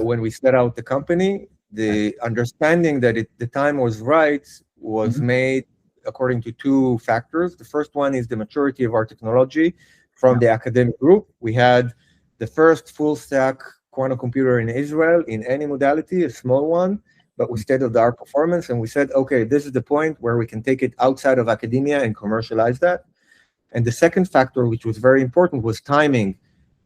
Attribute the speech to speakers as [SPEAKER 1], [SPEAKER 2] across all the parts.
[SPEAKER 1] when we set out the company, the understanding that the time was right was made according to two factors. The first one is the maturity of our technology from the academic group. We had the first full stack quantum computer in Israel in any modality, a small one, but with state-of-the-art performance. And we said, okay, this is the point where we can take it outside of academia and commercialize that. And the second factor, which was very important, was timing.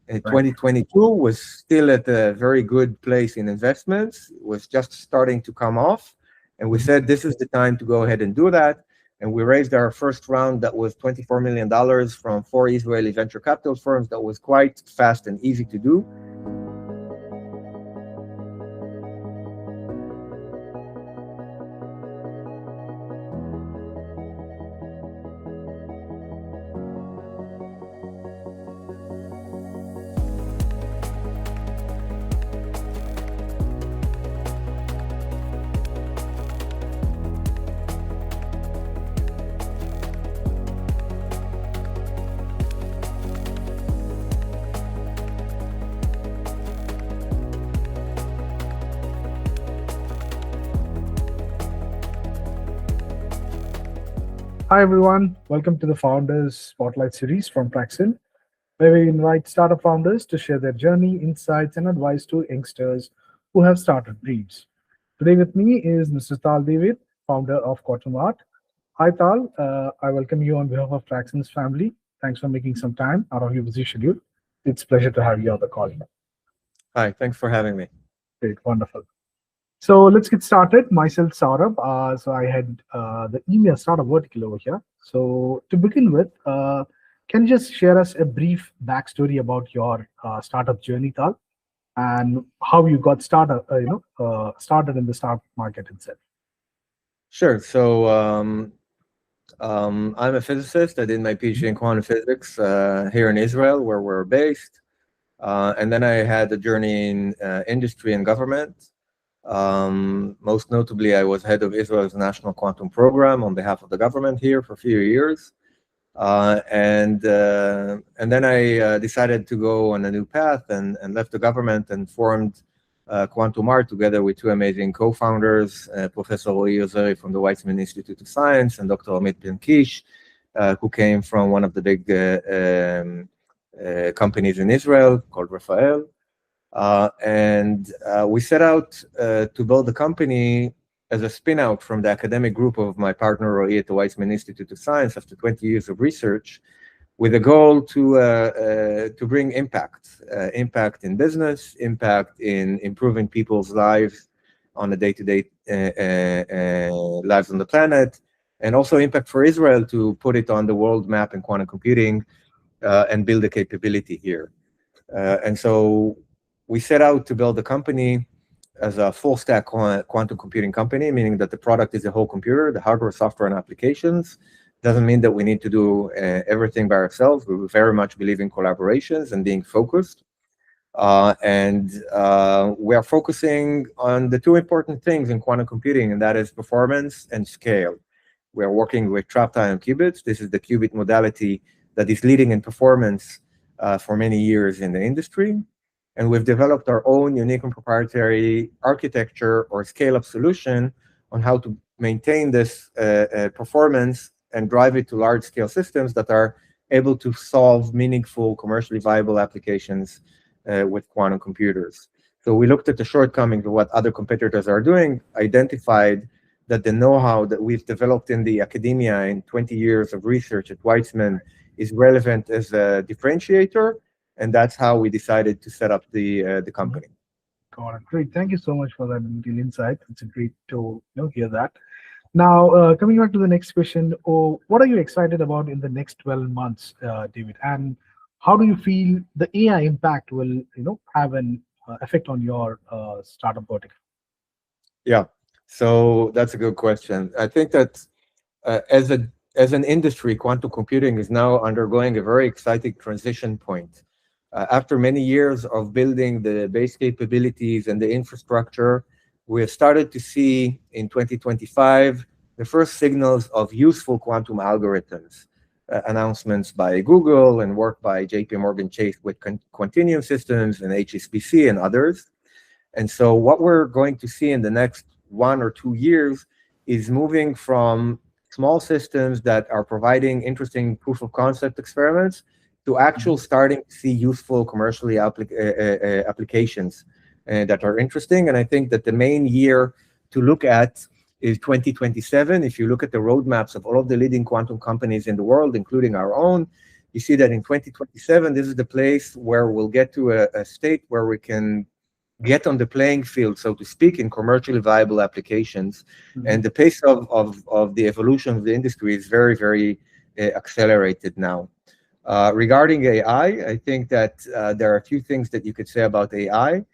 [SPEAKER 1] 2022 was still at a very good place in investments. It was just starting to come off. And we said, this is the time to go ahead and do that. And we raised our first round that was $24 million from 4 Israeli venture capital firms. That was quite fast and easy to do.
[SPEAKER 2] Hi everyone, welcome to the Founders Spotlight series from Tracxn, where we invite startup founders to share their journey, insights, and advice to youngsters who have started dreams. Today with me is Mr. Tal David, founder of Quantum Art. Hi Tal, I welcome you on behalf of Tracxn's family. Thanks for making some time out of your busy schedule. It's a pleasure to have you on the call.
[SPEAKER 1] Hi, thanks for having me.
[SPEAKER 2] Great, wonderful. So let's get started. Myself, Saurabh. So I had the email startup vertical over here. So to begin with, can you just share us a brief backstory about your startup journey, Tal, and how you got started, started in the startup market itself?
[SPEAKER 1] Sure. So I'm a physicist. I did my PhD in quantum physics here in Israel, where we're based. And then I had a journey in industry and government. Most notably, I was head of Israel's national quantum program on behalf of the government here for a few years. And then I decided to go on a new path and left the government and formed Quantum Art together with two amazing co-founders, Professor Roy Ozeri from the Weizmann Institute of Science and Dr. Amit Ben-Kish, who came from one of the big companies in Israel called Rafael. And we set out to build the company as a spin-out from the academic group of my partner Roy at the Weizmann Institute of Science after 20 years of research, with a goal to bring impact in business, impact in improving people's lives on a day-to-day lives on the planet, and also impact for Israel to put it on the world map in quantum computing and build a capability here. And so we set out to build the company as a full stack quantum computing company, meaning that the product is a whole computer, the hardware, software, and applications. Doesn't mean that we need to do everything by ourselves. We very much believe in collaborations and being focused. And we are focusing on the two important things in quantum computing, and that is performance and scale. We are working with trapped ion qubits. This is the qubit modality that is leading in performance for many years in the industry. And we've developed our own unique and proprietary architecture or scale-up solution on how to maintain this performance and drive it to large-scale systems that are able to solve meaningful, commercially viable applications with quantum computers. So we looked at the shortcomings of what other competitors are doing, identified that the know-how that we've developed in the academia in 20 years of research at Weizmann is relevant as a differentiator. And that's how we decided to set up the company.
[SPEAKER 2] Got it. Great. Thank you so much for that detailed insight. It's great to hear that. Now, coming back to the next question, what are you excited about in the next 12 months, David? And how do you feel the AI impact will have an effect on your startup vertical?
[SPEAKER 1] Yeah, so that's a good question. I think that as an industry, quantum computing is now undergoing a very exciting transition point. After many years of building the base capabilities and the infrastructure, we have started to see in 2025 the first signals of useful quantum algorithms, announcements by Google and work by JP Morgan Chase with Quantinuum Systems and HSBC and others. And so what we're going to see in the next 1 or 2 years is moving from small systems that are providing interesting proof of concept experiments to actual starting to see useful commercially applications that are interesting. And I think that the main year to look at is 2027. If you look at the roadmaps of all of the leading quantum companies in the world, including our own, you see that in 2027, this is the place where we'll get to a state where we can get on the playing field, so to speak, in commercially viable applications. And the pace of the evolution of the industry is very, very accelerated now. Regarding AI, I think that there are a few things that you could say about AI.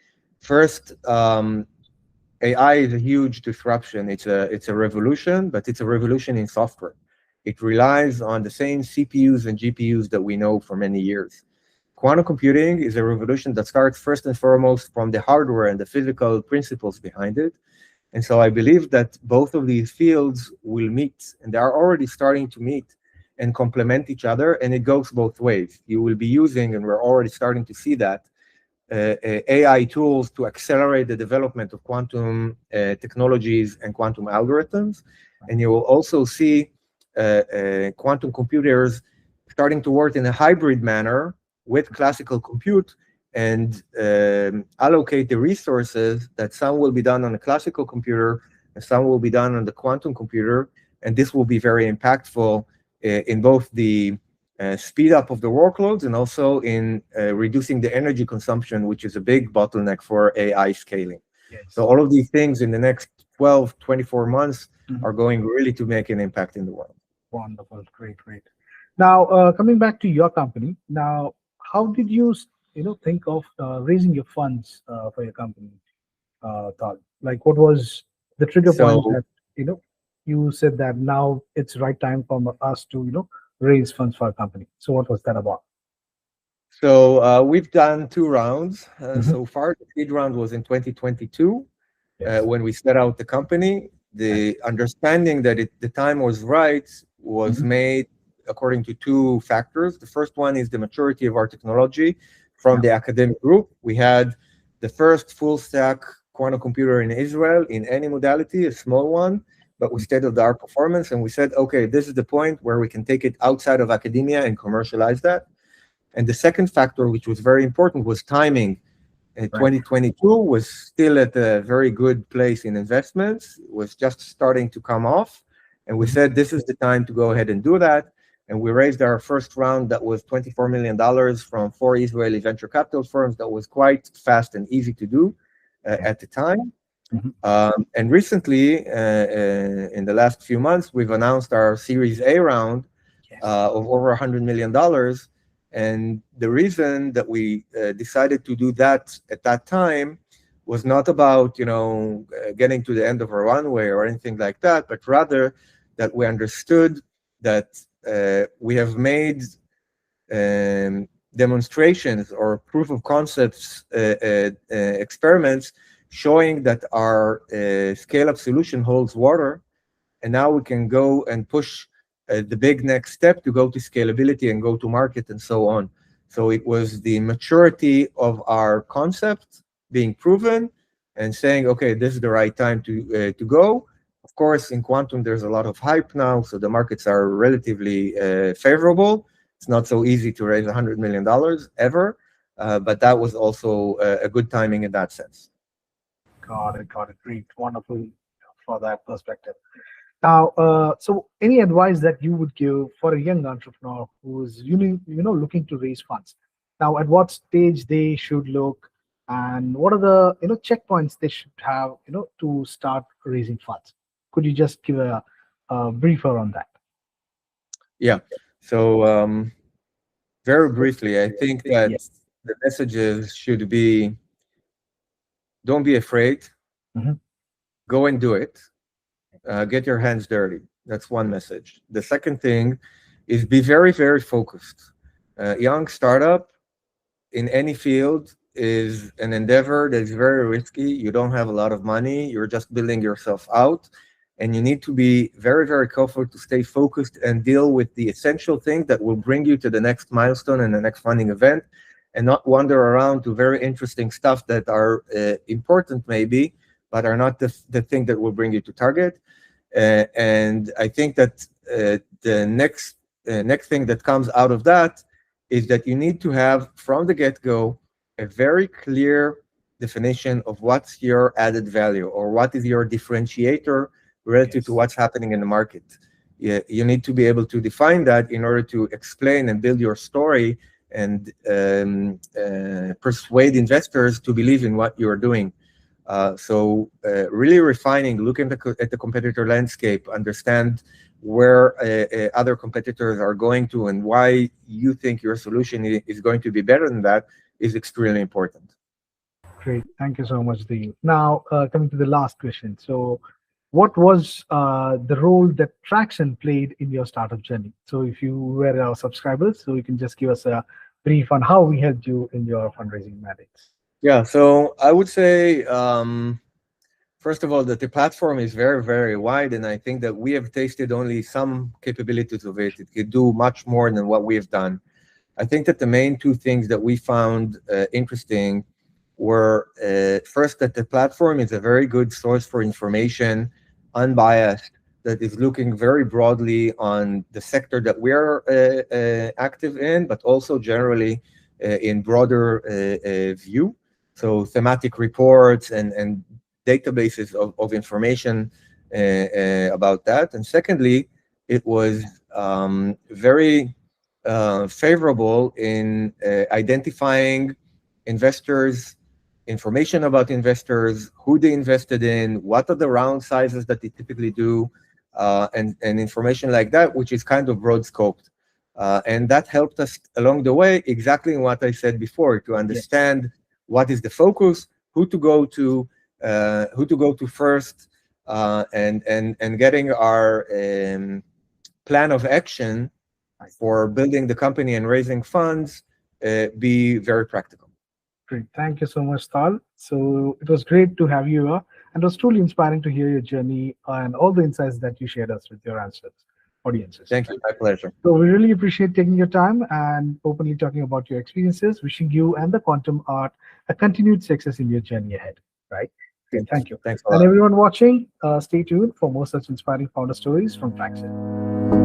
[SPEAKER 1] First, AI is a huge disruption. It's a revolution, but it's a revolution in software. It relies on the same CPUs and GPUs that we know for many years. Quantum computing is a revolution that starts first and foremost from the hardware and the physical principles behind it. And so I believe that both of these fields will meet, and they are already starting to meet and complement each other, and it goes both ways. You will be using, and we're already starting to see that, AI tools to accelerate the development of quantum technologies and quantum algorithms. And you will also see quantum computers starting to work in a hybrid manner with classical compute and allocate the resources that some will be done on a classical computer and some will be done on the quantum computer. And this will be very impactful in both the speed up of the workloads and also in reducing the energy consumption, which is a big bottleneck for AI scaling.
[SPEAKER 2] Yes.
[SPEAKER 1] So all of these things in the next 12, 24 months are going really to make an impact in the world.
[SPEAKER 2] Wonderful, great. Now, coming back to your company, now, how did you, think of raising your funds for your company, Tal? Like, what was the trigger point that, you said that now it's right time for us to, raise funds for our company? So what was that about?
[SPEAKER 1] So we've done 2 rounds so far. The seed round was in 2022 when we set out the company. The understanding that the time was right was made according to 2 factors. The first one is the maturity of our technology from the academic group. We had the first full stack quantum computer in Israel in any modality, a small one, but with state-of-the-art performance. And we said, okay, this is the point where we can take it outside of academia and commercialize that. And the second factor, which was very important, was timing. 2022 was still at a very good place in investments, was just starting to come off. And we said, this is the time to go ahead and do that. And we raised our first round that was $24 million from 4 Israeli venture capital firms. That was quite fast and easy to do at the time. And recently, in the last few months, we've announced our Series A round of over $100 million. And the reason that we decided to do that at that time was not about, getting to the end of a runway or anything like that, but rather that we understood that we have made demonstrations or proof of concepts experiments showing that our scale-up solution holds water. And now we can go and push the big next step to go to scalability and go to market and so on. So it was the maturity of our concept being proven and saying, okay, this is the right time to go. Of course, in quantum, there's a lot of hype now, so the markets are relatively favorable. It's not so easy to raise $100 million ever, but that was also a good timing in that sense.
[SPEAKER 2] Got it. Great. Wonderful for that perspective. Now, so any advice that you would give for a young entrepreneur who is looking to raise funds? Now, at what stage they should look, and what are the checkpoints they should have to start raising funds? Could you just give a briefer on that?
[SPEAKER 1] Yeah. So very briefly, I think that the messages should be: don't be afraid, go and do it. Get your hands dirty. That's one message. The second thing is be very, very focused. Young startup in any field is an endeavor that is very risky. You don't have a lot of money. You're just building yourself out. And you need to be very, very careful to stay focused and deal with the essential thing that will bring you to the next milestone and the next funding event. and not wander around to very interesting stuff that are important maybe, but are not the thing that will bring you to target. And I think that the next thing that comes out of that is that you need to have from the get-go a very clear definition of what's your added value or what is your differentiator relative to what's happening in the market. You need to be able to define that in order to explain and build your story and persuade investors to believe in what you're doing. So really refining, looking at the competitor landscape, understand where other competitors are going to and why you think your solution is going to be better than that is extremely important.
[SPEAKER 2] Great. Thank you so much, Dean. Now, coming to the last question. So, what was the role that Tracxn played in your startup journey? So, if you were our subscribers, so you can just give us a brief on how we helped you in your fundraising mandates.
[SPEAKER 1] Yeah, so I would say, first of all, that the platform is very, very wide, and I think that we have tasted only some capabilities of it. It could do much more than what we have done. I think that the main two things that we found interesting were, first, that the platform is a very good source for information, unbiased, that is looking very broadly on the sector that we're active in, but also generally in broader view. So thematic reports and databases of information about that. And secondly, it was very favorable in identifying investors, information about investors, who they invested in, what are the round sizes that they typically do, and information like that, which is kind of broad scoped. And that helped us along the way, exactly what I said before, to understand what is the focus, who to go to first, and getting our plan of action for building the company and raising funds be very practical.
[SPEAKER 2] Great. Thank you so much, Tal. So it was great to have you here, and it was truly inspiring to hear your journey and all the insights that you shared us with your answers, audiences.
[SPEAKER 1] Thank you. My pleasure.
[SPEAKER 2] So we really appreciate taking your time and openly talking about your experiences. Wishing you and the Quantum Art a continued success in your journey ahead. Right. Great. Thank you.
[SPEAKER 1] Thanks a lot.
[SPEAKER 2] And everyone watching, stay tuned for more such inspiring founder stories from Tracxn.